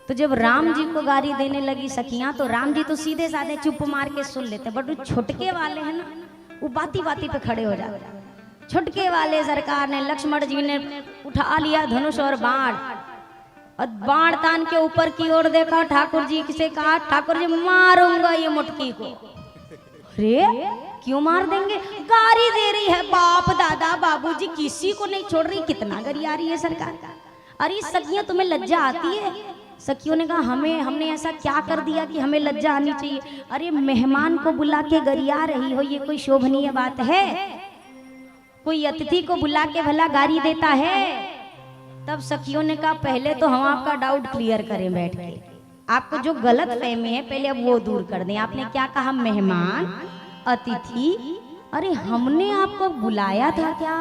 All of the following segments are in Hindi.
तो जब राम जी को गाली देने लगी सखियां तो राम जी तो सीधे साधे चुप मार के सुन लेते, बट वो छुटके वाले हैं ना, वो बाती बाती पे खड़े हो जाते। छुटके वाले सरकार ने, लक्ष्मण जी ने उठा लिया धनुष और बाण, और बाण तान के ऊपर की ओर देखा, ठाकुर जी से कहा, ठाकुर जी मारूंगा ये मुटकी को। अरे क्यों मार देंगे, गारी दे रही है, बाप दादा बाबूजी किसी को नहीं छोड़ रही, कितना गरी आ रही है सरकार। अरे सखियां तुम्हें लज्जा आती है? सखियों ने कहा हमने ऐसा क्या कर दिया कि हमें लज्जा आनी चाहिए? अरे मेहमान को बुला के गरिया रही हो, ये कोई शोभनीय बात है? कोई अतिथि को बुला के भला गारी देता है? तब सखियों ने कहा पहले तो हम आपका डाउट क्लियर करें बैठ के, आपको जो गलत फहमी है पहले अब वो दूर कर दें। आपने क्या कहा, मेहमान, अतिथि? अरे हमने आपको बुलाया था क्या?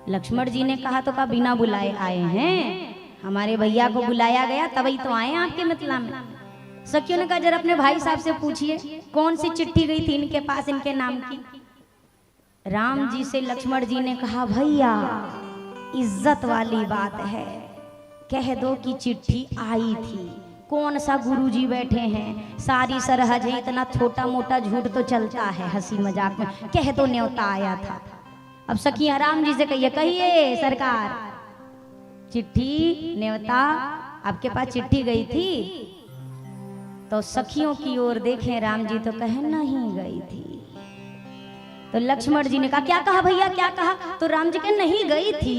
लक्ष्मण जी ने कहा तो कहा बिना बुलाए आए हैं, हमारे भैया को बुलाया गया तभी तो आए आपके मिथिला में। सखियों ने कहा जरा अपने भाई साहब से पूछिए कौन सी चिट्ठी गई थी इनके पास इनके नाम की। राम जी से लक्ष्मण जी ने कहा भैया इज्जत वाली बात है, कह दो कि चिट्ठी आई थी। कौन सा गुरुजी बैठे हैं, सारी सरहद है, इतना छोटा मोटा झूठ तो चलता है हंसी मजाक में, कह दो न्योता आया था। अब सखियां राम जी से कहिए सरकार चिट्ठी न्योता आपके पास चिट्ठी गई थी? तो सखियों की ओर देखें राम जी तो कहे नहीं गई थी। तो लक्ष्मण जी ने कहा क्या कहा भैया क्या कहा? तो राम जी कहे नहीं गई थी।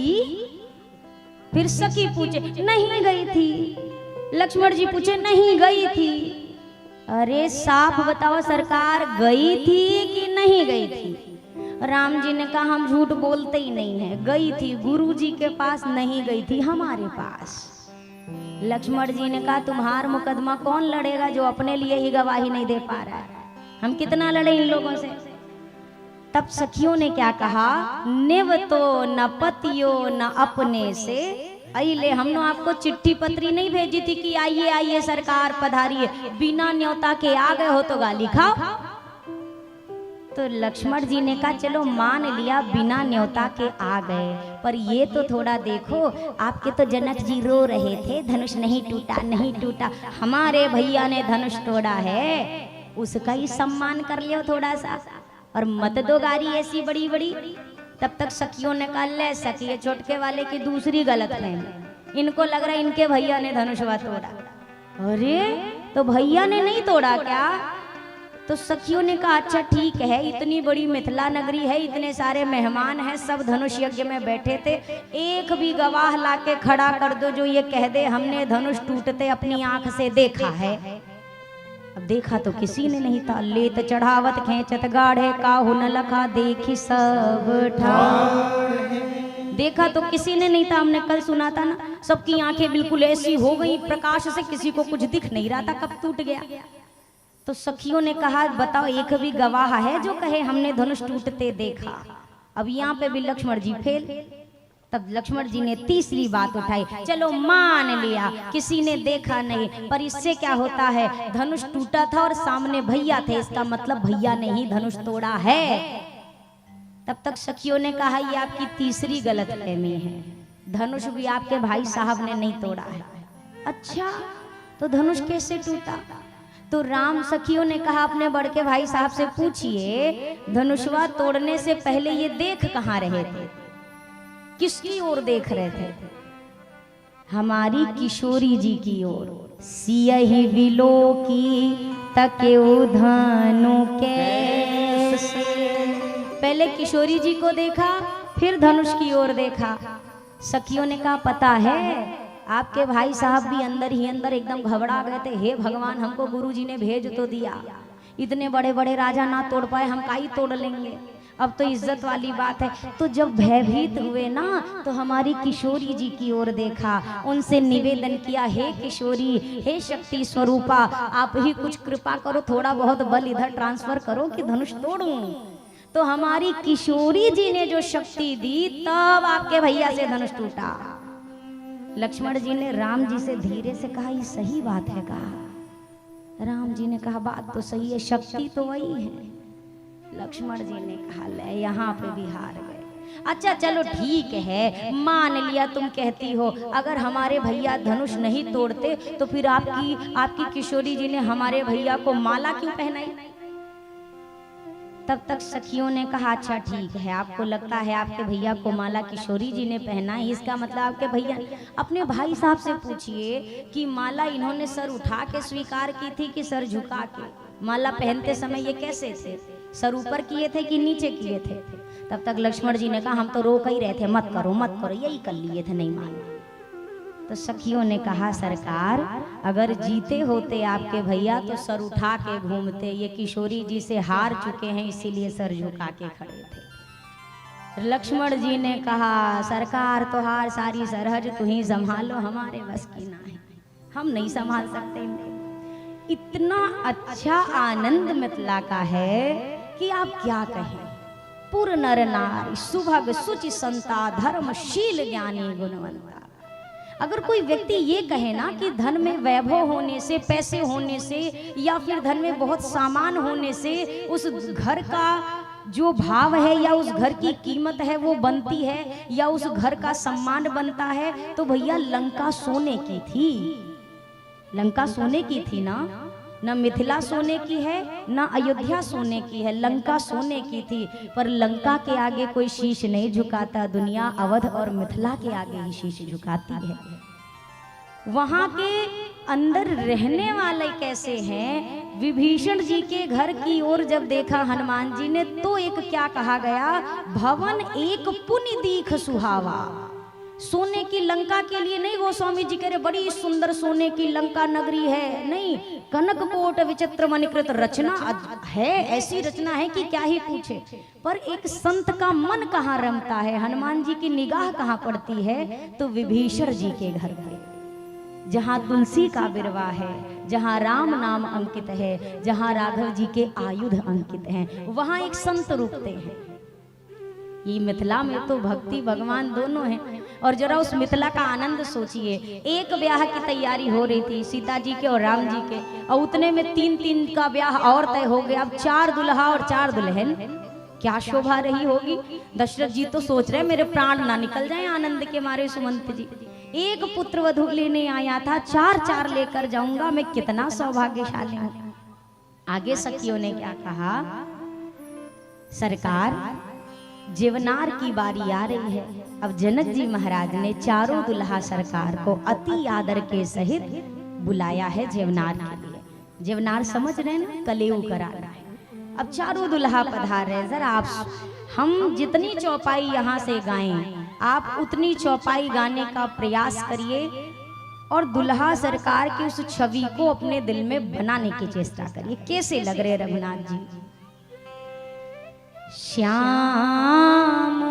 फिर सखी पूछे नहीं गई थी। लक्ष्मण जी पूछे नहीं गई थी। अरे साफ बताओ सरकार गई थी कि नहीं गई थी? राम जी ने कहा हम झूठ बोलते ही नहीं है, गई थी गुरु जी के पास, नहीं गई थी हमारे पास। लक्ष्मण जी ने कहा तुम्हारा मुकदमा कौन लड़ेगा जो अपने लिए ही गवाही नहीं दे पा रहा है, हम कितना लड़े इन लोगों से। तब सखियों ने क्या कहा, निव तो न पतियो न अपने से अइले, हमने आपको चिट्ठी पत्री नहीं भेजी थी कि आइए आइए सरकार पधारिए, बिना न्योता के आ गए हो तो गाली खाओ। तो लक्ष्मण जी ने कहा चलो मान लिया बिना न्योता के आ गए, पर ये तो थोड़ा देखो आपके तो जनक जी रो रहे थे धनुष नहीं टूटा नहीं टूटा, हमारे भैया ने धनुष तोड़ा है, उसका ही सम्मान कर लियो थोड़ा सा, और मत दो गारी ऐसी बड़ी बड़ी। तब तक सखियों ने कहा ले सखिए छोटके वाले की दूसरी गलत है, इनको लग रहा है इनके भैया ने धनुषवा तोड़ा। अरे तो भैया ने नहीं तोड़ा क्या? तो सखियों ने कहा अच्छा ठीक है, इतनी बड़ी मिथिला नगरी है, इतने सारे मेहमान हैं, सब धनुष यज्ञ में बैठे थे, एक भी गवाह लाके खड़ा कर दो जो ये कह दे हमने धनुष टूटते अपनी आंख से देखा है। अब देखा तो किसी ने नहीं था। लेत चढ़ावत खेचत गाढ़े काहू न लखा देखी सब ठाढ़े, देखा तो किसी ने नहीं था। हमने कल सुना था ना, सबकी आंखें बिल्कुल ऐसी हो गई प्रकाश से, किसी को कुछ दिख नहीं रहा था कब टूट गया। तो सखियों ने कहा बताओ एक भी गवाह है जो कहे हमने धनुष टूटते देखा? अब यहाँ पे भी लक्ष्मण जी फेल। तब लक्ष्मण जी ने तीसरी बात उठाई, चलो मान लिया किसी ने देखा नहीं, पर इससे क्या होता है, धनुष टूटा था और सामने भैया थे, इसका मतलब भैया ने ही धनुष तोड़ा है। तब तक सखियों ने कहा ये आपकी तीसरी गलतफहमी है, धनुष भी आपके भाई साहब ने नहीं तोड़ा है। अच्छा तो धनुष कैसे टूटा? तो राम सखियों ने कहा अपने बड़के भाई साहब से पूछिए धनुषवा तोड़ने से पहले ये देख कहाँ रहे थे, किसकी ओर देख रहे थे? हमारी किशोरी जी की ओर। सियहि बिलो की तकेउ धनु कैसे, पहले किशोरी जी को देखा फिर धनुष की ओर देखा। सखियों ने कहा पता है आपके भाई साहब भी अंदर ही अंदर एकदम घबरा गए थे, हे भगवान हमको गुरुजी ने भेज तो दिया, इतने बड़े बड़े राजा ना तोड़ पाए, हम काई तोड़ लेंगे, अब तो इज्जत वाली बात है। तो जब भयभीत हुए ना तो हमारी किशोरी जी की ओर देखा, उनसे निवेदन किया हे किशोरी हे शक्ति स्वरूपा आप ही कुछ कृपा करो, थोड़ा बहुत बल इधर ट्रांसफर करो कि धनुष तोड़ूं। तो हमारी किशोरी जी ने जो शक्ति दी तब आपके भैया से धनुष टूटा। लक्ष्मण जी ने राम जी से धीरे से कहा ये सही बात है कहा? राम जी ने कहा बात तो सही है, शक्ति तो वही है। लक्ष्मण जी ने कहा ले यहाँ पे भी हार गए। अच्छा चलो ठीक है, मान लिया तुम कहती हो, अगर हमारे भैया धनुष नहीं तोड़ते तो फिर आपकी किशोरी जी ने हमारे भैया को माला क्यों पहनाई? तब तक सखियों ने कहा अच्छा ठीक है, आपको लगता है आपके भैया को माला किशोरी जी ने पहना, इसका मतलब आपके भैया। अपने भाई साहब से पूछिए कि माला इन्होंने सर उठा के स्वीकार की थी कि सर झुका के? माला पहनते समय ये कैसे थे, सर ऊपर किए थे कि नीचे किए थे? तब तक लक्ष्मण जी ने कहा हम तो रोक ही रहे थे, मत करो मत करो, यही कर लिए थे, नहीं माना। तो सखियों ने कहा सरकार अगर जीते होते आपके भैया तो सर उठा के घूमते, ये किशोरी जी से हार चुके हैं इसीलिए सर झुका के खड़े थे। लक्ष्मण जी ने कहा सरकार तो हार सारी सरहद तू ही संभालो, हमारे बस की ना है, हम नहीं संभाल सकते। इतना अच्छा आनंद मिथिला का है कि आप क्या कहें। पुर नर नारी सुभग सुचि संता धर्मशील ज्ञानी गुणवंता। अगर कोई व्यक्ति ये कहे ना कि धन में वैभव होने से, पैसे होने से, या फिर धन में बहुत सामान होने से उस घर का जो भाव है या उस घर की कीमत है वो बनती है या उस घर का सम्मान बनता है, तो भैया लंका सोने की थी, लंका सोने की थी ना मिथिला सोने की है ना अयोध्या सोने की है, लंका सोने की थी। पर लंका के आगे कोई शीश नहीं झुकाता, दुनिया अवध और मिथिला के आगे ही शीश झुकाती है। वहां के अंदर रहने वाले कैसे हैं? विभीषण जी के घर की ओर जब देखा हनुमान जी ने तो एक क्या कहा गया, भवन एक पुनि दीख सुहावा। सोने की लंका के लिए नहीं गोस्वामी जी कह रहे बड़ी सुंदर सोने की लंका नगरी है, नहीं, कनक कोट विचित्र मणिकृत रचना है, ऐसी रचना है कि क्या ही पूछे। पर एक संत का मन कहाँ रमता है, हनुमान जी की निगाह कहाँ पड़ती है, तो विभीषण जी के घर पे, जहाँ तुलसी का बिरवा है, जहाँ राम नाम अंकित है, जहाँ राघव जी के आयुध अंकित हैं, वहाँ एक संत रुकते हैं। ये मिथिला में तो भक्ति भगवान दोनों हैं। और जरा उस मिथिला का आनंद सोचिए, एक ब्याह की तैयारी हो रही थी सीता जी के और राम जी के, और उतने में 3 का ब्याह और तय हो गया। अब 4 दुल्हा और 4 दुल्हन, क्या शोभा रही होगी। दशरथ जी तो सोच रहे मेरे प्राण ना निकल जाएं आनंद के मारे। सुमंत जी एक पुत्र वधू लेने आया था, 4 लेकर जाऊंगा, मैं कितना सौभाग्यशाली हूँ। आगे सखियों ने क्या कहा, सरकार जीवनार की बारी आ रही है। अब जनक जी महाराज ने 4 दुल्हा सरकार को अति आदर के सहित बुलाया है जीवनार के लिए। जीवनार समझ रहे हैं, कलेऊ करा रहा है। अब 4 दुल्हा पधार रहे। जरा आप, हम जितनी चौपाई यहाँ से गाएं आप उतनी चौपाई गाने का प्रयास करिए और दुल्हा सरकार की उस छवि को अपने दिल में बनाने की चेष्टा करिए। कैसे लग रहे रघुनाथ जी? श्याम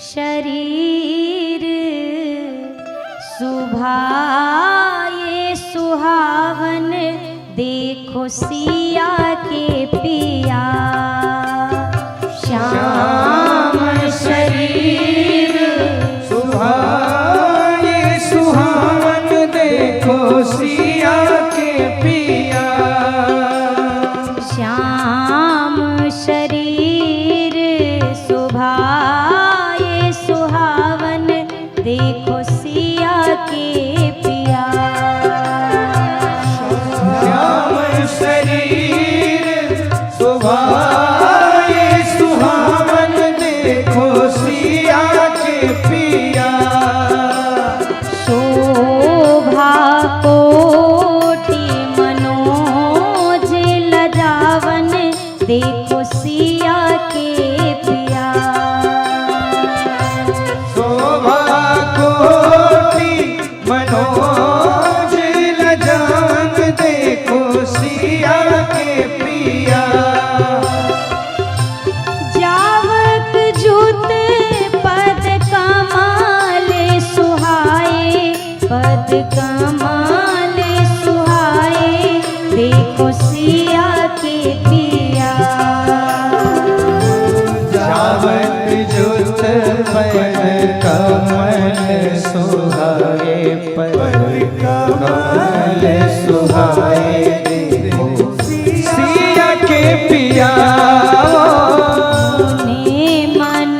शरीर सुभाए सुहावन, देखो सिया के पिया। श्याम शरीर सुभाए सुहावन, देखो सिया के पिया। श्याम शरीर सुभाए सुहावन, देखो सिया के पिया। श्याम शरीर सुभाए सुहावन, देखो सिया के पिया। शोभा कोटि मनोज लजावन, देखो सिया के पिया। शोभा कोटि मनोज लजावन, देखो सिया के पिया। जावक जुत पद कमाल सुहाए, पद कमाल सुहाए, देखो सिया के पिया। जावक जुत पद कमल सुहाए, पद कमल सुहाए, देखो सिया के पिया। ने मन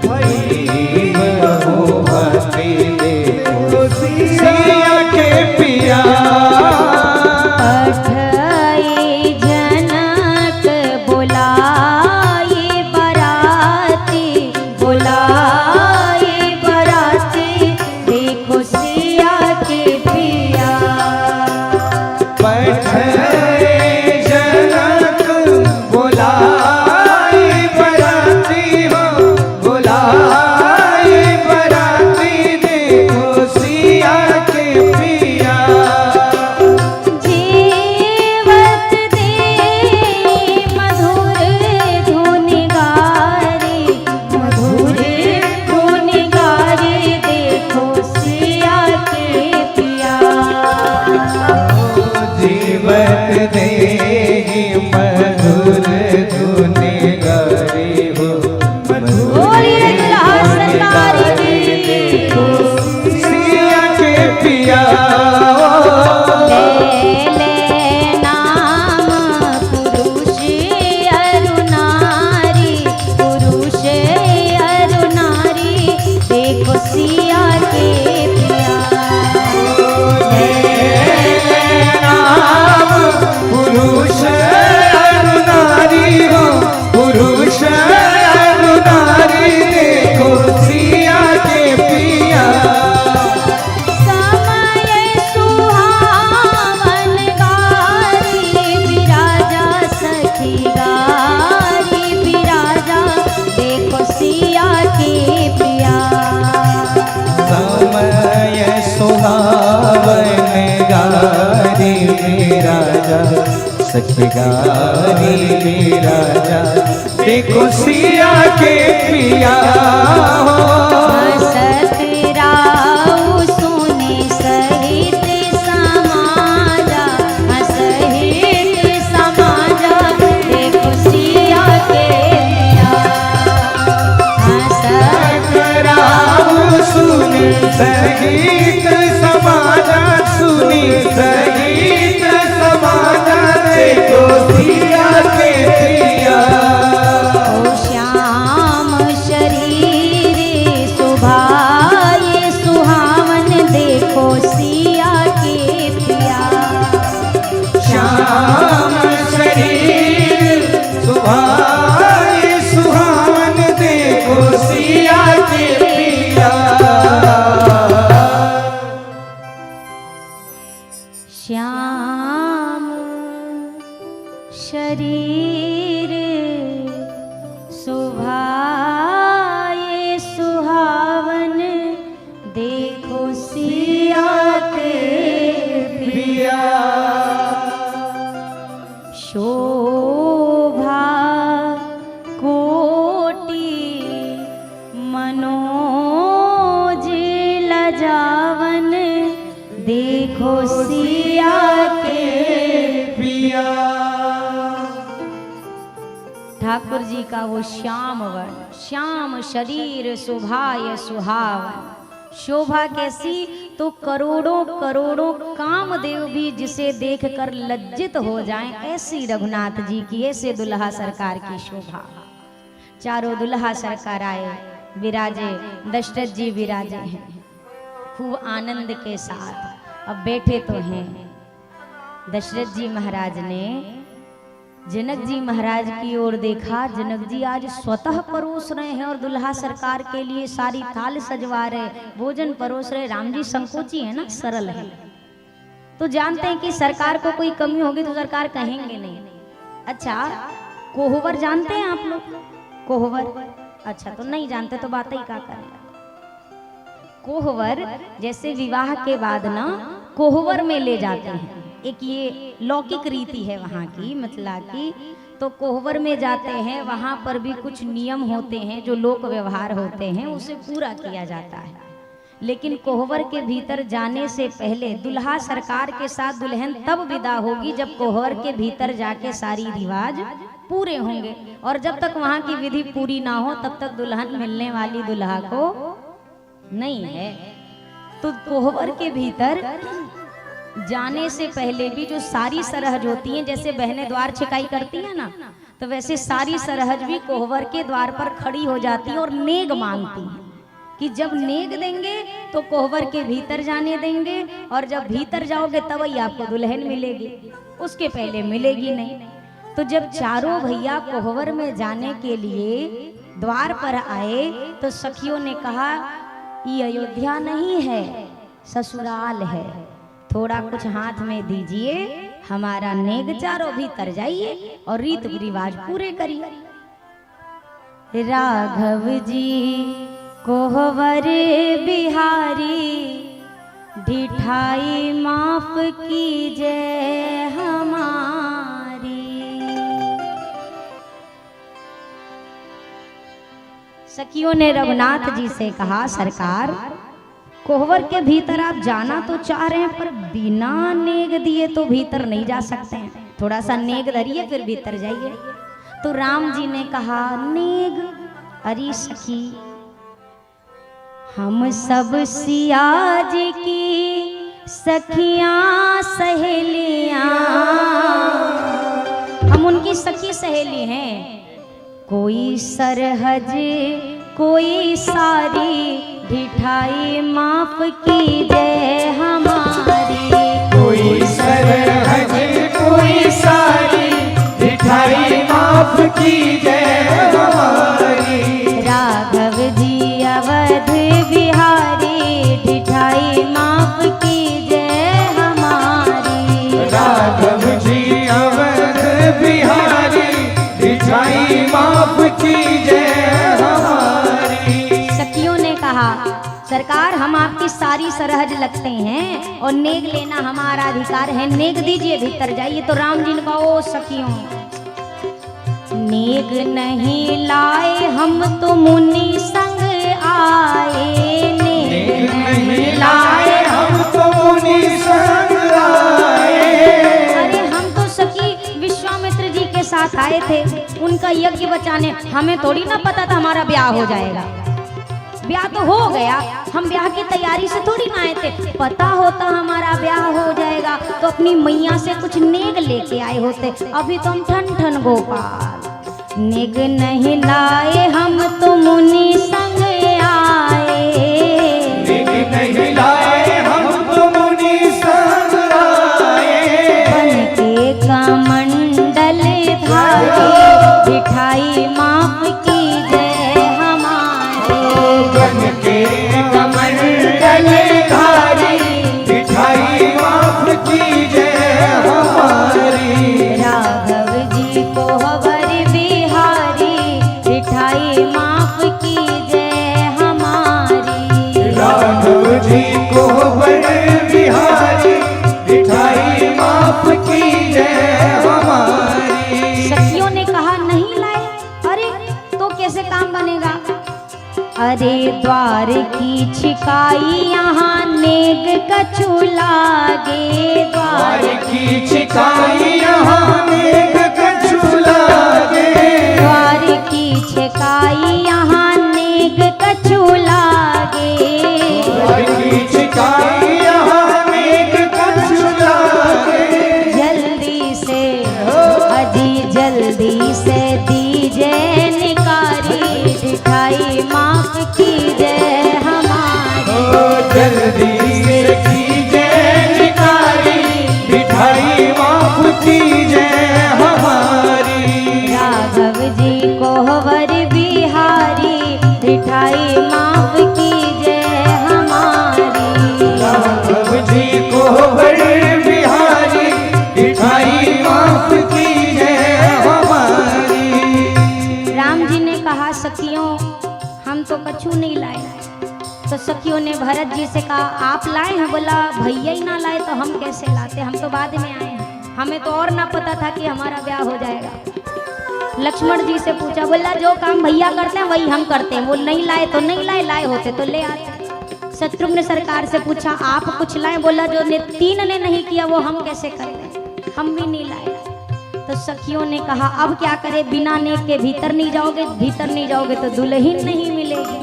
भई बहु भक्ति देखो सिया के पिया। पठई जनक बुलाए बराती, बुलाए बराती देखो सिया के पिया। पठई जनक बुलाए बराती हो, बुलाए बराती देखो सिया के पिया। जीवत दे मधुर धुन गारी, मधुर धुन गारी देखो सिया के पिया। जीवत देहि मधुर धुन गारी हो, बोलिए दुल्हा सरकार की। सिया के पिया। ले ले नाम पुरुष अरु नारी, पुरुष अरु नारी देखो सिया के पिया। नाम पुरुष अरु नारी हो, पुरुष अरु नारी देखो सिया के पिया। समय सुहावन गारी विराजा सखी गारी विराजा देखो सिया के पिया। समय सुहावन गारी विराजा सखी गारी विराजा देखो सिया के पिया। सतराऊ सुने सहित समाजा, सहित समाजा देखो सिया के पिया। राम सुनी संगीत समाजा, सुनी संगीत समाजा देखो सिया के पिया। ओ श्याम शरीर सुभाए सुहावन देखो सिया के पिया। श्याम शरीर सुभाए सुहावन देखो सिया के पिया। श्याम शरीर सुभाए सुहावन देखो सिया के पिया। शोभा कोटि मनोज लजावन देखो सिया के पिया। ठाकुर जी का वो श्याम वर्ण, श्याम शरीर शोभाय सुहावन। शोभा कैसी, तो करोड़ों करोड़ों कामदेव भी जिसे देखकर लज्जित हो जाएं, ऐसी रघुनाथ जी की, ऐसे दुल्हा सरकार की शोभा। चारों दुल्हा सरकार आए, विराजे, दशरथ जी विराजे हैं खूब आनंद के साथ। अब बैठे तो हैं। दशरथ जी महाराज ने जनक जी महाराज की ओर देखा। जनक जी आज स्वतः परोस रहे हैं और दुल्हा सरकार के लिए सारी थाल सजवा रहे, भोजन परोस रहे। राम जी संकोची है ना, सरल है, तो जानते हैं कि सरकार को कोई कमी होगी तो सरकार कहेंगे नहीं। अच्छा, कोहबर जानते हैं आप लोग? कोहबर, अच्छा तो नहीं जानते तो बात ही क्या करें। कोहबर जैसे विवाह के बाद ना कोहबर में ले जाते हैं, एक ये लौकिक रीति है वहाँ की, मतलब कि तो कोहबर में जाते हैं, वहाँ पर भी कुछ नियम होते हैं जो लोक व्यवहार होते हैं, उसे पूरा किया जाता है। लेकिन कोहबर के भीतर जाने से पहले दुल्हा सरकार के साथ दुल्हन तब विदा होगी जब कोहबर के भीतर जाके सारी रिवाज पूरे होंगे, और जब तक वहाँ की विधि पूरी ना हो तब तक दुल्हन मिलने वाली दुल्हा को नहीं है। तो कोहबर के भीतर जाने से पहले भी जो सारी सरहज होती हैं, जैसे बहनें द्वार छिकाई करती हैं ना, तो वैसे सारी सरहज भी कोहबर के द्वार पर खड़ी हो जाती है और नेग मांगती है कि जब नेग देंगे तो कोहबर के भीतर जाने देंगे, और जब भीतर जाओगे तब ही आपको दुल्हन मिलेगी, उसके पहले मिलेगी नहीं। तो जब चारों भैया कोहबर में जाने के लिए द्वार पर आए तो सखियों ने कहा ये अयोध्या नहीं है, ससुराल है, थोड़ा कुछ हाथ में दीजिए, हमारा नेग चारों भीतर जाइए और रीत रिवाज पूरे करिए। राघव जी कोहबर बिहारी ढिठाई माफ कीजिए हमारी। सखियों ने रघुनाथ जी से कहा सरकार कोहबर के भीतर आप जाना तो चाह रहे हैं पर बिना नेग दिए तो भीतर नहीं जा सकते हैं, थोड़ा सा नेग धरिए फिर भीतर जाइए। तो राम जी ने कहा नेग, अरे सखी हम सब सिया जी की सखियां सहेलियां, हम उनकी सखी सहेली हैं, कोई सरहज कोई सारी ढिठाई माफ कीजिए हमारी। कोई सरहद कोई सारी ढिठाई माफ कीजिए हमारी। राघव जी अवध बिहारी ढिठाई माफ कीजिए हमारी। राघव जी अवध बिहारी ढिठाई माफ कीजिए हमारी। सखियों ने कहा सरकार हम आपकी सारी सरहद लगते हैं और नेग लेना हमारा अधिकार है, नेग दीजिए भीतर जाइए। तो राम जी ने कहा ओ सखियों नेग नहीं लाए हम तो मुनि संग आए, नेग नहीं लाए हम तो मुनि संग आए। अरे हम तो सखी विश्वामित्र जी के साथ आए थे उनका यज्ञ बचाने, हमें थोड़ी ना पता था हमारा ब्याह हो जाएगा, ब्याह तो हो गया, हम ब्याह की तैयारी से थोड़ी ना आए थे, पता होता हमारा ब्याह हो जाएगा तो अपनी मैया से कुछ नेग लेके आए होते, अभी तो हम ठन ठन गोपाल। नेग नहीं लाए हम तो मुनि संग आए, नेग नहीं लाए हम तो मुनि संग आए। बन के कमंडल धारी ढिठाई माफ कीजिए हमारे। बन के कमंडल धारी ढिठाई माफ कीजिए हमारी। राघव जी कोहबर बिहारी ढिठाई माफ कीजिए हमारी। राघव जी कोहबर बिहारी ढिठाई माफ कीजिए हमारी। सखियों ने कहा नहीं लाए, अरे तो कैसे काम बनेगा? अरे द्वार की छिकाई यहाँ नेग कछु लागे, द्वार की छिकाई यहाँ नेग कछु लागे। द्वार की छिकाई यहाँ नेग कछु लागे। द्वार की छिकाई यहाँ नेग कछु लागे। जल्दी से अजी जल्दी से दीजिए निकारी ढिठाई माफ कीजिए हमारी। जल्दी से कीजिए निकारी ढिठाई माफ कीजिए हमारी। राघव जी कोहबर बिहारी ढिठाई माफ कीजिए हमारी। राघव जी कोहबर बिहारी ढिठाई माफ कीजिए हमारी। राम जी ने कहा सखियों हम तो कछु नहीं लाए। तो सखियों ने भरत जी से कहा आप लाए हैं? बोला भैया ही ना लाए तो हम कैसे लाते, हम तो बाद में आए हैं, हमें तो और ना पता था कि हमारा ब्याह हो जाएगा। लक्ष्मण जी से पूछा, बोला जो काम भैया करते हैं वही हम करते हैं, वो नहीं लाए तो नहीं लाए, लाए होते तो ले आते। शत्रुघ्न सरकार से पूछा आप कुछ लाए? बोला जो तीन ने नहीं किया वो हम कैसे कर लें, हम भी नहीं लाए। तो सखियों ने कहा अब क्या करें, बिना नेक के भीतर नहीं जाओगे, भीतर नहीं जाओगे तो दुल्हन नहीं मिलेगी,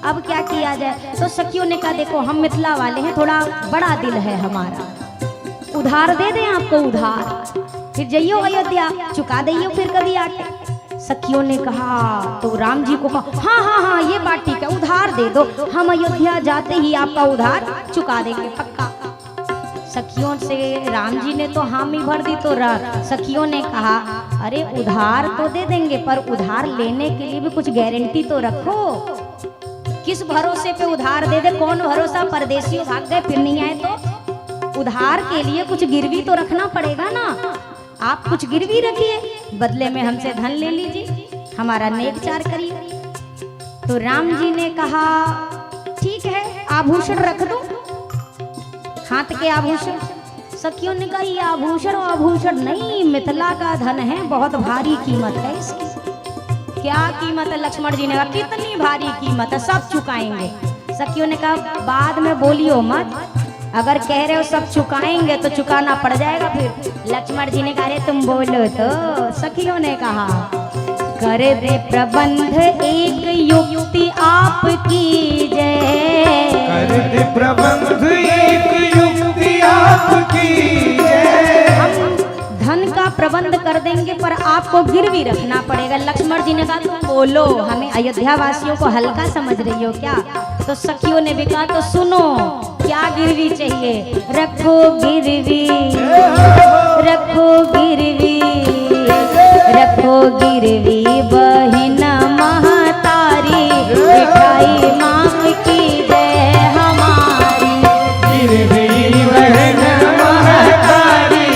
अब क्या किया जाए? तो सखियों ने कहा देखो हम मिथिला वाले हैं, थोड़ा बड़ा दिल है हमारा, उधार दे दें आपको उधार। फिर जइयो अयोध्या, चुका दइयो फिर कभी आके। सखियों ने कहा तो राम जी को कहा हाँ हाँ हाँ ये बात ठीक है, उधार दे दो, हम अयोध्या जाते ही आपका उधार चुका देंगे पक्का। सखियों से राम जी ने तो हामी भर दी, तो सखियों ने कहा अरे उधार तो दे देंगे पर उधार लेने के लिए भी कुछ गारंटी तो रखो। किस भरोसे पे उधार दे दे, कौन भरोसा, परदेसी भाग गए फिर नहीं आए तो। उधार के लिए कुछ गिरवी तो रखना पड़ेगा ना, आप कुछ गिरवी रखिए, बदले में हमसे धन ले लीजिए, हमारा नेक चार करिए। तो राम जी ने कहा ठीक है आभूषण रख दो, हाथ के आभूषण। सखियों ने कहा ये आभूषण नहीं, मिथिला का धन है, बहुत भारी कीमत है इसकी। क्या कीमत है? लक्ष्मण जी ने कहा कितनी भारी कीमत है, सब चुकाएंगे। सखियों ने कहा बाद में बोलियो मत, अगर कह रहे हो सब चुकाएंगे तो चुकाना पड़ जाएगा फिर। लक्ष्मण जी ने कहा अरे तुम बोलो तो। सखियों ने कहा कर दे प्रबंध एक युक्ति आपकी जय, कर दे प्रबंध एक युक्ति आपकी जय। हम धन का प्रबंध कर देंगे पर आपको गिरवी रखना पड़ेगा। लक्ष्मण जी ने कहा तुम बोलो, हमें अयोध्या वासियों को हल्का समझ रही हो क्या? तो सखियों ने भी कहा तो सुनो क्या गिरवी चाहिए? रखो गिरवी, रखो गिरवी, रखो गिरवी बहिन महतारी, मिठाई माफ की जय हमारी। गिरवी बहन महतारी,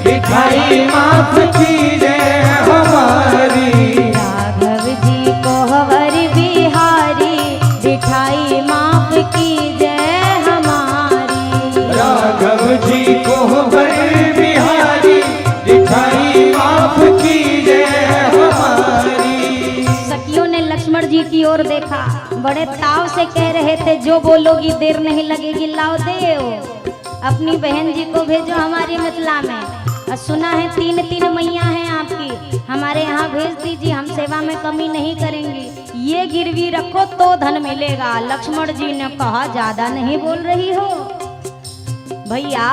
मिठाई माफ की जय हमारी। राघव जी कोहवर बिहारी, मिठाई माफ की जय हमारी। राघव जी कोहबर बिहारी, मिठाई माफ की जय हमारी। सखियों ने लक्ष्मण जी की ओर देखा, बड़े ताव से कह रहे थे जो बोलोगी देर नहीं लगेगी, लाओ देओ अपनी बहन जी को भेजो हमारी मिथिला में। और सुना है 3 मैया हैं आपकी, हमारे यहाँ भेज दीजिए, हम सेवा में कमी नहीं करेंगी। ये गिरवी रखो तो धन मिलेगा। लक्ष्मण जी ने कहा ज्यादा नहीं बोल रही हो भैया,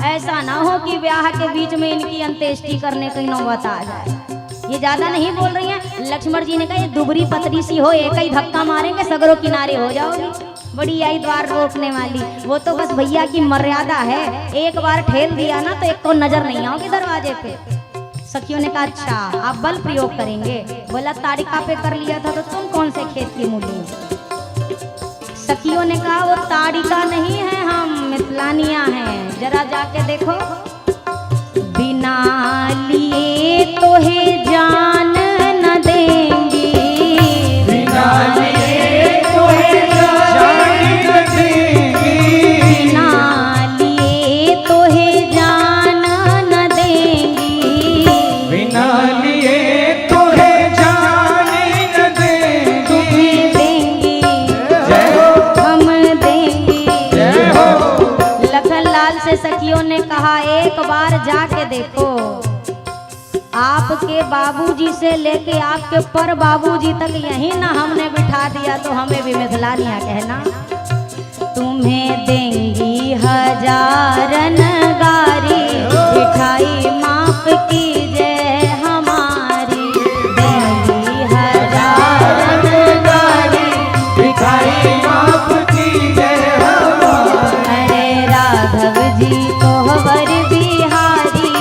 ऐसा ना हो कि ब्याह के बीच में इनकी अंत्येष्टि करने की नौबत आ जाए। ये ज्यादा नहीं बोल रही हैं। लक्ष्मण जी ने कहा ये दुबरी पतरी सी हो, एक ही धक्का मारेंगे सगरों किनारे हो जाओगी, बड़ी आई द्वार रोकने वाली। वो तो बस भैया की मर्यादा है, एक बार ठेल दिया ना तो एक को नजर नहीं आओगे दरवाजे पे। सखियों ने कहा अच्छा आप बल प्रयोग करेंगे? बोला ताड़िका पे कर लिया था तो तुम कौन से खेत की मूली? सखियों ने कहा वो ताड़िका नहीं है, हम मिथिलानियां हैं, जरा जाके देखो। बिना लिए तो है जान न देंगी, बिना लिए तो है जान न देंगी, बिना लिए तो है जान न देंगी, बिना लिए तो है जान न देंगी। तुम्हें देंगी जय हो, हम देंगी। जय हो। लखनलाल से सखियों ने कहा एक बार जाके देखो, आपके बाबूजी से लेके आपके पर बाबूजी तक यही ना हमने बिठा दिया तो हमें भी मिथिलानियां कहना। तुम्हें देंगी हजारन गारी, मिठाई माफ की जय हमारी। देंगी हजारन गारी, मिठाई माफ की जय हमारी। अरे राघव जी कोहबर बिहारी,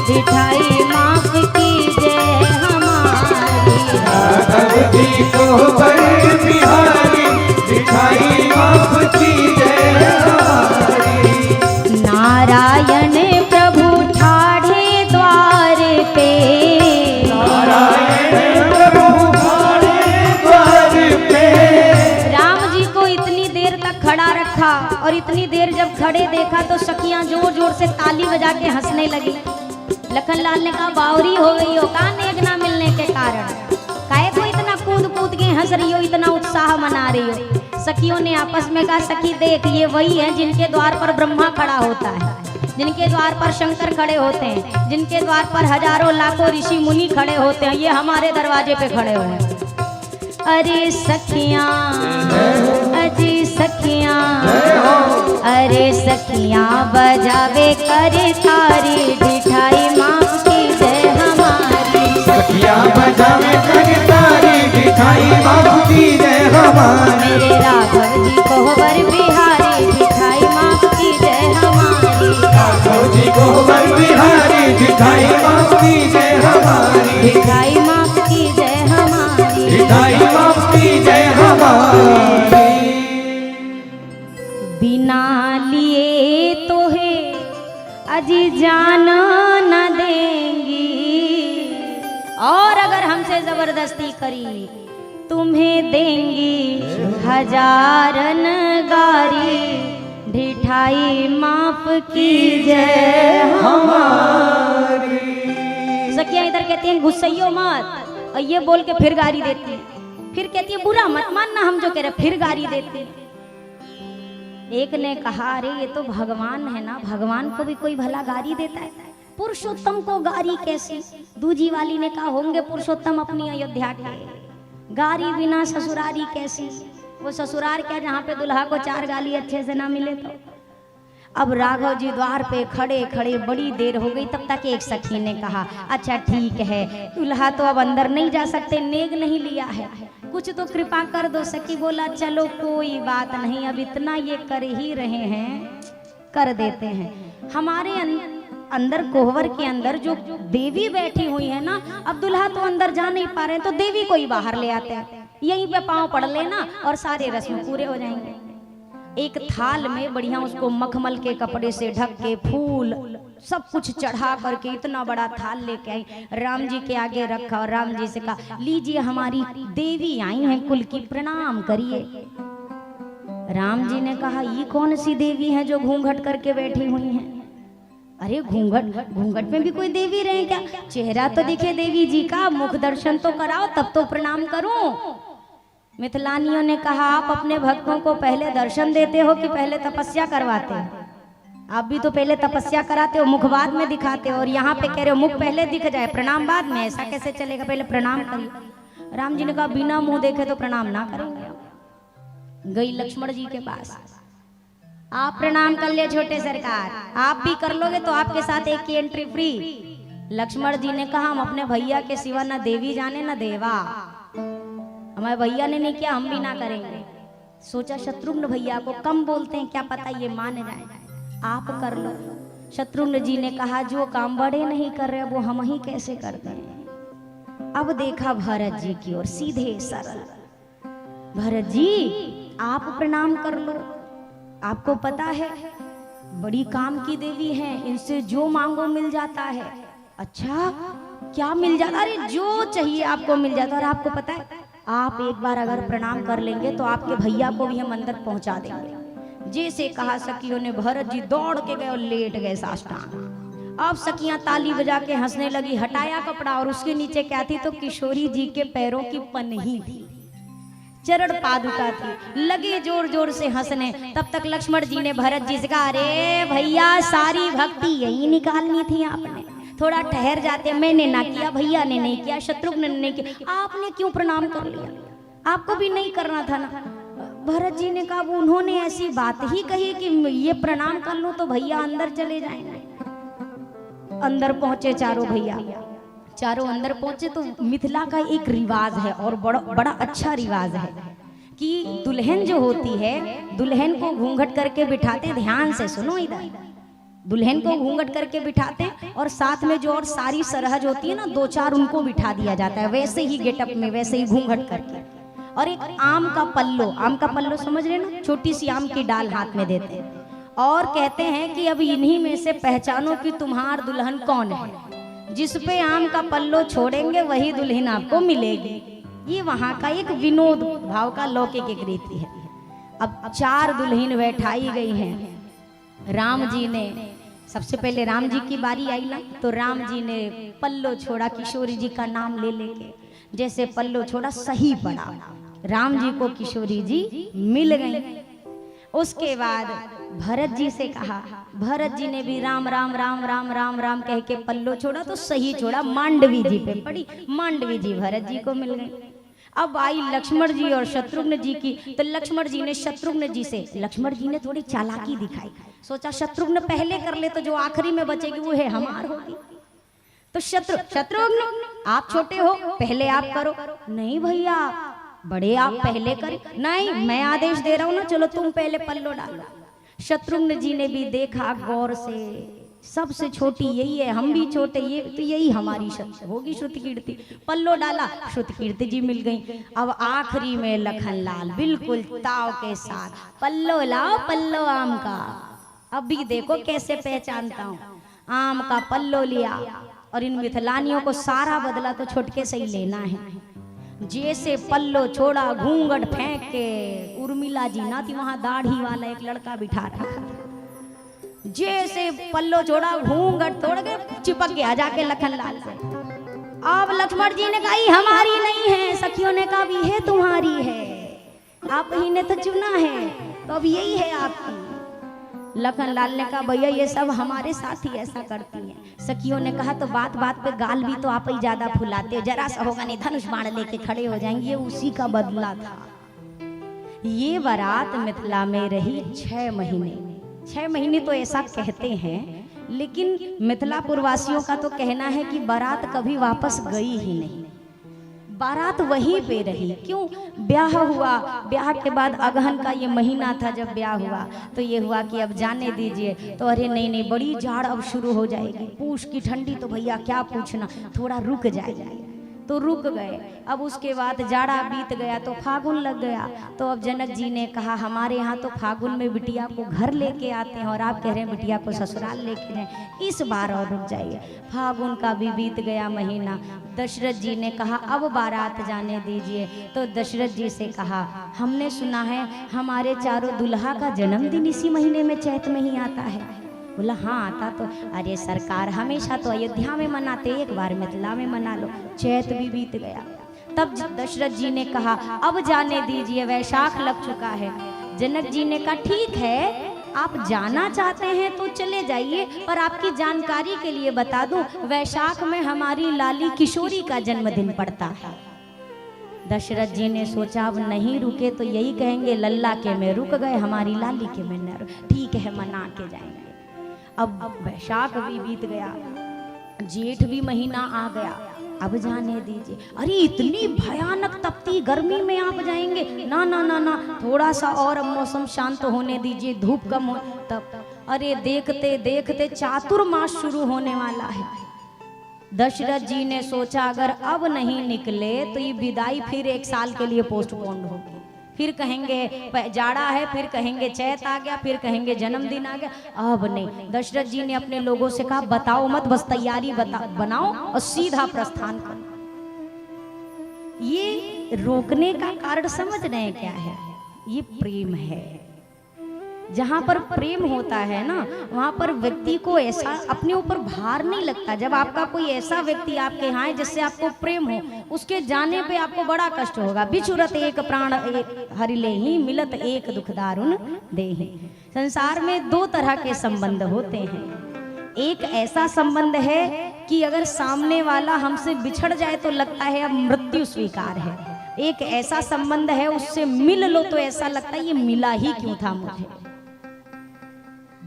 मिठाई माफ की जय हमारी। राघव जी कोहबर बिहारी, मिठाई माफ की जय हमारी। नारायण प्रभु ठाढ़े द्वार पे, नारायण प्रभु ठाढ़े द्वार पे। राम जी को इतनी देर तक खड़ा रखा और इतनी देर जब खड़े देखा तो सखियां जोर जोर से ताली बजा के हंसने लगी। लखनलाल ने कहा बावरी हो गई हो का नेक ना मिलने के कारण, काहे को इतना कूद कूद के हंस रही हो, इतना उत्साह मना रही हो। सखियों ने आपस में कहा सखी देख ये वही है जिनके द्वार पर ब्रह्मा खड़ा होता है, जिनके द्वार पर शंकर खड़े होते हैं, जिनके द्वार पर हजारों लाखों ऋषि मुनि खड़े होते हैं, ये हमारे दरवाजे पे खड़े हुए हैं। अरे सखियां, अजी सखियां, अरे सखियां बजावे करे तारी, मिठाई माफ की जय सखिया बजावे जगतारी भिखाई बाबू की जय हमारी। मेरे राघव जी कोहबर बिहारी भिखाई माफ की जय हमारी। राघव जी कोहबर बिहारी भिखाई बाबू की जय हमारी। भिखाई माफ की जय हमारी। भिखाई बाबू की जय हमारी। बिना लिए तो है अजी जान न देंगी, और अगर हमसे जबरदस्ती करी तुम्हें देंगी हजारन गारी। ढिठाई माफ की जय हमारी। सखिया इधर कहती हैं गुस्सैयो मत, और ये बोल के फिर गारी देती है। फिर कहती है बुरा मत मानना हम जो कह रहे, फिर गारी देती है। एक ने कहा अरे ये तो भगवान है ना, भगवान को भी कोई भला गारी देता है, पुरुषोत्तम को गारी कैसी। दूजी वाली ने कहा होंगे पुरुषोत्तम अपनी अयोध्या के, गारी बिना ससुरारी कैसी। वो ससुरार क्या जहाँ पे दुल्हा को 4 गाली अच्छे से ना मिले तो। अब राघव जी द्वार पे खड़े खड़े बड़ी देर हो गई, तब तक एक सखी ने कहा अच्छा ठीक है, दुल्हा तो अब अंदर नहीं जा सकते, नेग नहीं लिया है, कुछ तो कृपा कर दो। सखी बोला चलो कोई बात नहीं, अब इतना ये कर ही रहे हैं कर देते हैं। हमारे अंदर कोहबर के अंदर जो देवी बैठी हुई है ना, अब दुल्हा तो अंदर जा नहीं पा रहे हैं तो देवी को ही बाहर ले आते हैं, यहीं पे पांव पड़ लेना और सारे रस्म पूरे हो जाएंगे। एक थाल में बढ़िया उसको मखमल के कपड़े से ढक के फूल सब कुछ चढ़ा करके इतना बड़ा थाल लेके आई, राम जी के आगे रखा और राम जी से कहा लीजिए हमारी देवी आई हैं कुल की, प्रणाम करिए। राम जी ने कहा ये कौन सी देवी है जो घूंघट करके बैठी हुई हैं? अरे घूंघट में भी कोई देवी रहे क्या? चेहरा तो दिखे देवी जी का, मुख दर्शन तो कराओ तब तो प्रणाम करूं। मिथिलानियों ने कहा आप अपने भक्तों को पहले दर्शन देते हो कि पहले तपस्या करवाते हो? आप भी तो पहले तपस्या कराते हो, मुख बाद में दिखाते हो, और यहाँ पे कह रहे हो मुख पहले दिख जाए प्रणाम बाद में, ऐसा कैसे चलेगा? पहले प्रणाम करिए। राम जी ने कहा बिना मुंह देखे तो प्रणाम ना करेंगे। गई लक्ष्मण जी के पास, आप प्रणाम कर ले छोटे सरकार, आप भी कर लोगे तो आपके साथ एक की एंट्री फ्री। लक्ष्मण जी ने कहा हम अपने भैया के सिवा न देवी जाने न देवा, हमारे भैया ने नहीं किया हम भी ना करेंगे। सोचा शत्रुघ्न भैया को कम बोलते हैं, क्या पता ये मान जाए, आप कर लो। शत्रुघ्न जी ने कहा जो काम बड़े नहीं कर रहे वो हम ही कैसे करते हैं। अब देखा भरत जी की ओर, सीधे सरल, भरत जी आप प्रणाम कर लो, आपको पता है बड़ी काम की देवी है, इनसे जो मांगो मिल जाता है। अच्छा क्या मिल जाता? अरे जो चाहिए आपको मिल जाता। और आपको पता है आप एक बार अगर प्रणाम कर लेंगे तो आपके भैया को भी हम अंदर पहुंचा देंगे। जैसे कहा सखियों ने, भरत जी दौड़ के गए और लेट गए साष्टांग। अब सखियां ताली बजा के हंसने लगी, हटाया कपड़ा और उसके नीचे क्या थी तो किशोरी जी के पैरों की पन्ही थी, चरण पादुका थी। लगे जोर जोर से हंसने। तब तक लक्ष्मण जी ने भरत जी से कहा अरे भैया सारी भक्ति यही निकालनी थी आपने, थोड़ा ठहर जाते। मैंने ना किया, भैया ने नहीं किया, शत्रुघ्न ने नहीं किया, आपने क्यों प्रणाम कर लिया? आपको भी नहीं करना था ना। भरत जी ने कहा उन्होंने ऐसी बात ही कही कि ये प्रणाम कर लो तो भैया अंदर चले जाएंगे। अंदर पहुंचे चारों भैया, चारों अंदर पहुंचे तो मिथिला का एक रिवाज है और बड़ा अच्छा रिवाज है कि दुल्हन जो होती है दुल्हन को घूंघट करके बिठाते हैं। ध्यान से सुनो, इधर दुल्हन को घूंघट करके बिठाते हैं और साथ में जो और सारी सरहज होती है ना 2-4 उनको बिठा दिया जाता है वैसे ही गेटअप में, वैसे ही घूंघट करके। और एक आम का पल्लो समझ रहे ना, छोटी सी आम की डाल हाथ में देते हैं और कहते हैं कि अब इन्हीं में से पहचानो कि तुम्हार दुल्हन कौन है। जिस पे आम का पल्लो छोड़ेंगे वही दुल्हन आपको मिलेगी। ये वहां का एक विनोद भाव का लौकिक एक रीति है। अब 4 दुल्हन बैठाई गई हैं। राम जी ने सबसे पहले राम जी की बारी आई ना, तो राम जी ने पल्लो छोड़ा, किशोरी जी का नाम ले लेके जैसे पल्लो छोड़ा सही पड़ा, राम जी को किशोरी जी मिल गई। उसके बाद भरत जी से कहा, भरत जी ने भी राम राम राम राम राम राम कह के पल्लो छोड़ा तो सही छोड़ा, मांडवी जी पे पड़ी, मांडवी जी भरत जी को मिल गई। अब आई लक्ष्मण जी और शत्रुघ्न जी की, तो लक्ष्मण जी ने शत्रुघ्न जी से, लक्ष्मण जी ने थोड़ी चालाकी दिखाई, सोचा शत्रुघ्न पहले कर ले तो जो आखिरी में बचेगी वो है हमार होगी। तो शत्रुघ्न आप छोटे हो, पहले आप करो। नहीं भैया, बड़े आप पहले करें। नहीं, मैं आदेश दे रहा हूं ना, चलो तुम पहले पल्लो डालो। शत्रुघ्न जी ने भी देखा गौर से, सबसे छोटी यही है, हम भी छोटे, ये तो यही हमारी शक्ति होगी श्रुति कीर्ति। पल्लो डाला, श्रुति कीर्ति जी मिल गई। अब आखिरी में लखनलाल बिल्कुल ताव के साथ, पल्लो लाओ पल्लो आम का। अभी देखो कैसे पहचानता हूँ। आम का पल्लो लिया और इन मिथिलानियों को सारा बदला तो छुटके से ही लेना है। जैसे पल्लो छोड़ा, घूंघट फेंक के, उर्मिला जी ना थी वहां, दाढ़ी वाला एक लड़का बिठा रखा। जैसे पल्लो छोड़ा, घूंघट तोड़ के चिपक गया जाके लखनलाल से। अब लक्ष्मण जी ने कहा ये हमारी नहीं है, सखियों ने कहा ये तुम्हारी है, आप ही ने तो चुना है, तो अब यही है आपकी। लखनलाल ने कहा भैया ये सब हमारे साथ ही ऐसा करती हैं। सखियों ने कहा तो बात बात पे गाल भी तो आप ही ज्यादा फुलाते हो, जरा सा होगा नहीं धनुष बाण लेके खड़े हो जाएंगे। ये उसी का बदला था। ये बारात मिथिला में रही 6 महीने। 6 महीने तो ऐसा कहते हैं, लेकिन मिथिलापुर वासियों का तो कहना है कि बारात कभी वापस गई ही नहीं, बारात वहीं पे रही। क्यों? ब्याह हुआ, ब्याह के बाद अगहन का ये महीना था जब ब्याह हुआ, तो ये हुआ कि अब जाने दीजिए। तो अरे नहीं नहीं, बड़ी जाड़ अब शुरू हो जाएगी, पूछ की ठंडी तो भैया क्या पूछना, थोड़ा रुक जाए। तो रुक गए। अब उसके बाद जाड़ा बीत गया तो फागुन लग गया। तो अब जनक जी ने कहा हमारे यहाँ तो फागुन में बिटिया को घर लेके आते हैं और आप कह रहे हैं बिटिया को ससुराल लेके जाएं, इस बार और रुक जाइए। फागुन का भी बीत गया महीना। दशरथ जी ने कहा अब बारात जाने दीजिए। तो दशरथ जी से कहा हमने सुना है हमारे चारों दुल्हा का जन्मदिन इसी महीने में चैत में ही आता है। बोला हाँ आता तो। अरे सरकार हमेशा तो अयोध्या में मनाते, एक बार मिथिला में मना लो। चैत भी बीत गया। तब दशरथ जी ने कहा अब जाने दीजिए, वैशाख लग चुका है। जनक जी ने कहा ठीक है, आप जाना चाहते हैं तो चले जाइए, पर आपकी जानकारी के लिए बता दूं वैशाख में हमारी लाली किशोरी का जन्मदिन पड़ता है। दशरथ जी ने सोचा अब नहीं रुके तो यही कहेंगे लल्ला के में रुक गए, हमारी लाली के में न। ठीक है मना के जाएंगे। अब वैशाख भी बीत गया, जेठ भी महीना आ गया, अब जाने दीजिए। अरे इतनी भयानक तपती गर्मी में आप जाएंगे? ना ना ना ना, थोड़ा सा और अब मौसम शांत होने दीजिए, धूप कम हो तब। अरे देखते देखते चातुर्मास शुरू होने वाला है। दशरथ जी ने सोचा अगर अब नहीं निकले तो ये विदाई फिर 1 साल के लिए पोस्टपोन्ड होगी। फिर कहेंगे जाड़ा है, फिर कहेंगे चैत आ गया, फिर कहेंगे जन्मदिन आ गया। अब नहीं। दशरथ जी ने अपने लोगों से कहा बताओ मत, बस तैयारी बनाओ और सीधा प्रस्थान करो। ये रोकने का कारण समझ रहे हैं क्या है? ये प्रेम है। जहां पर प्रेम होता है ना, वहां पर व्यक्ति को ऐसा अपने ऊपर भार नहीं लगता। जब आपका कोई ऐसा व्यक्ति आपके यहाँ है जिससे आपको प्रेम हो, उसके जाने पे आपको बड़ा कष्ट होगा। बिछुरत एक प्राण हरिले ही, मिलत एक दुख दारुण देहि। संसार में 2 तरह के संबंध होते हैं। एक ऐसा संबंध है कि अगर सामने वाला हमसे बिछड़ जाए तो लगता है अब मृत्यु स्वीकार है। एक ऐसा संबंध है उससे मिल लो तो ऐसा लगता है ये मिला ही क्यों था मुझे।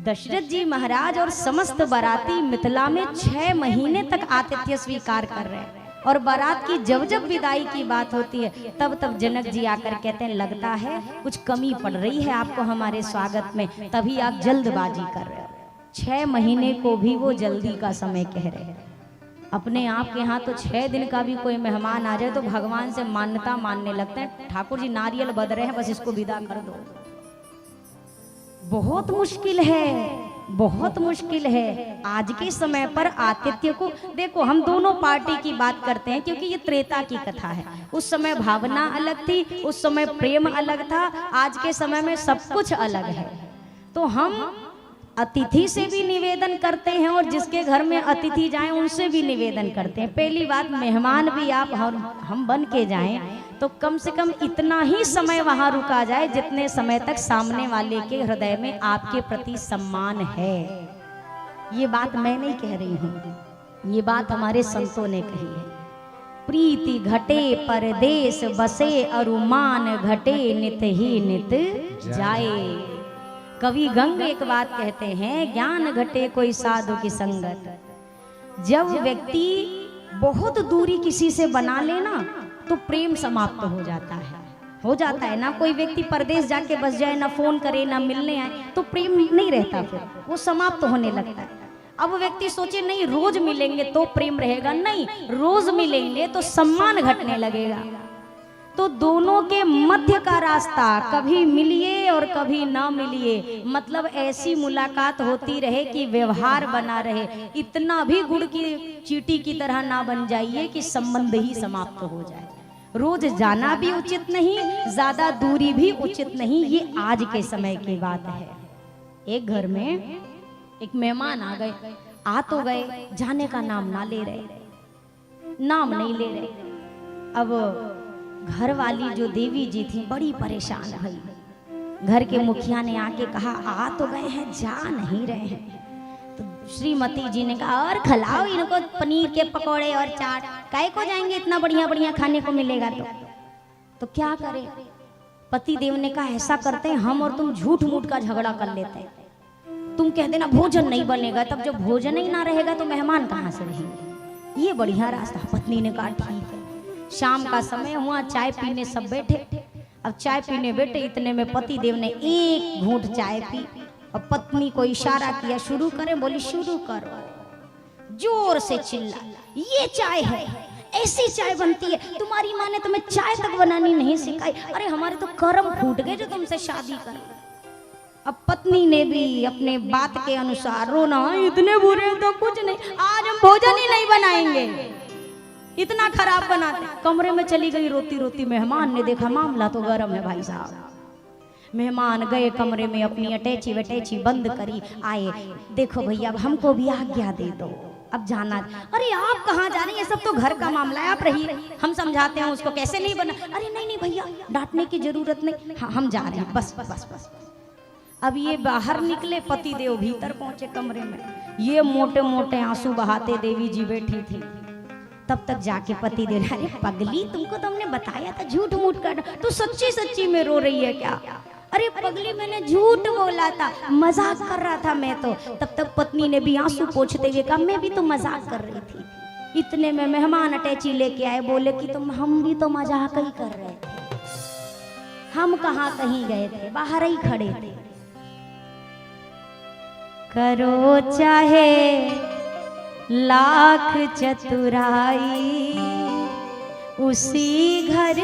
दशरथ जी महाराज और समस्त बाराती मिथिला में 6 महीने तक आतिथ्य स्वीकार कर रहे हैं। और बारात की जब जब विदाई की बात होती है तब तब जनक जी आकर कहते हैं लगता है कुछ कमी पड़ रही है आपको हमारे स्वागत में, तभी आप जल्दबाजी कर रहे हो। 6 महीने को भी वो जल्दी का समय कह रहे हैं। अपने आप के यहाँ तो 6 दिन का भी कोई मेहमान आ जाए तो भगवान से मान्यता मानने लगते हैं। ठाकुर जी नारियल बध रहे हैं, बस इसको विदा कर दो। बहुत मुश्किल है, बहुत मुश्किल है। आज के समय पर आतिथ्य को देखो, हम दोनों पार्टी की बात करते हैं क्योंकि ये त्रेता की कथा है। उस समय भावना अलग थी, उस समय प्रेम अलग था, आज के समय में सब कुछ अलग है। तो हम अतिथि से भी निवेदन करते हैं और जिसके घर में अतिथि जाएं उनसे भी निवेदन करते हैं। पहली बात, मेहमान भी आप हम बन के जाएं तो कम से कम इतना ही समय वहां रुका जाए जितने समय तक सामने वाले के हृदय में आपके प्रति सम्मान है। ये बात मैं नहीं कह रही हूँ, ये बात हमारे संतों ने कही है। प्रीति घटे परदेश बसे, अरुमान घटे नित ही नित जाए। कवि गंग एक बात कहते हैं, ज्ञान घटे कोई साधु की संगत। जब व्यक्ति बहुत दूरी किसी से बना लेना तो प्रेम समाप्त हो जाता है ना। कोई व्यक्ति परदेश जाके बस जाए, ना फोन करे ना मिलने आए, तो प्रेम नहीं रहता, फिर वो समाप्त होने लगता है। अब व्यक्ति सोचे नहीं रोज मिलेंगे तो प्रेम रहेगा, नहीं, रोज मिलेंगे तो सम्मान घटने लगेगा। तो दोनों के मध्य का रास्ता, कभी मिलिए और कभी ना मिलिए, मतलब ऐसी मुलाकात होती रहे कि व्यवहार बना रहे। इतना भी गुड़ की चींटी की तरह ना बन जाइए कि संबंध ही समाप्त हो जाए। रोज जाना भी उचित नहीं, ज्यादा दूरी भी उचित नहीं। ये आज के समय की बात है। एक घर में एक मेहमान आ गए, आ तो गए, जाने का नाम ना ले रहे, नाम नहीं ले रहे। अब घर वाली जो देवी जी थी बड़ी परेशान हुई। घर के मुखिया ने आके कहा आ तो गए हैं, जा नहीं रहे हैं। तो श्रीमती जी ने कहा और खिलाओ इनको पनीर के पकोड़े और चाट, काहे को जाएंगे, इतना बढ़िया बढ़िया खाने को मिलेगा। तो क्या करें। पति देव ने कहा ऐसा करते हैं हम और तुम झूठ मूठ का झगड़ा कर लेते हैं। तुम कह देना भोजन नहीं बनेगा, तब जब भोजन ही ना रहेगा तो मेहमान कहाँ से रहेंगे। ये बढ़िया रास्ता। पत्नी ने कहा ठीक है। शाम का समय हुआ, चाय पीने सब बैठे। अब चाय पीने बैठे, इतने में पति देव ने एक घूंट चाय पी और पत्नी को इशारा किया शुरू करें। बोली शुरू करो। जोर से चिल्ला, ये चाय है, ऐसी चाय बनती है, तुम्हारी माँ ने तुम्हें चाय तक बनानी नहीं सिखाई। अरे हमारे तो कर्म फूट गए जो तुमसे शादी कर। अब पत्नी ने भी अपने बात के अनुसार रोना, इतने बुरे तो कुछ नहीं, आज हम भोजन ही नहीं बनाएंगे, इतना खराब बनाते। कमरे में चली गई रोती रोती। मेहमान ने देखा मामला तो गर्म है भाई साहब। मेहमान गए कमरे में, अपनी अटैची वटैची बंद करी, आए, देखो भैया अब हमको भी आज्ञा दे दो, अब जाना। अरे आप कहाँ जा रही हैं, सब तो घर का मामला है, आप रहिए, हम समझाते हैं उसको, कैसे नहीं बना। अरे नहीं नहीं भैया, डांटने की जरूरत नहीं, हाँ हम जा रहे हैं, बस बस बस बस। अब ये बाहर निकले, पति देव भीतर पहुंचे कमरे में। ये मोटे मोटे आंसू बहाते देवी जी बैठी थी। तब तक जाके पति देव, अरे पगली तुमको तो हमने बताया था झूठ मूठ कर, तू सच्ची सच्ची में रो रही है क्या। अरे पगली मैंने झूठ बोला था, मजाक कर रहा था मैं तो। तब तक पत्नी ने भी आंसू पोंछते हुए कहा मैं भी तो मजाक कर रही थी। इतने में मेहमान अटैची लेके आए, बोले कि तुम हम भी तो मजाक ही कर रहे थे, हम कहाँ कहीं गए थे, बाहर ही खड़े थे। करो चाहे लाख चतुराई, उसी घर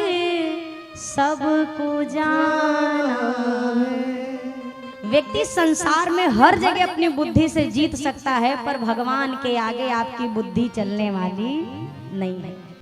सबको जाना। व्यक्ति संसार में हर जगह अपनी बुद्धि से जीत सकता है, पर भगवान के आगे आपकी बुद्धि चलने वाली नहीं है।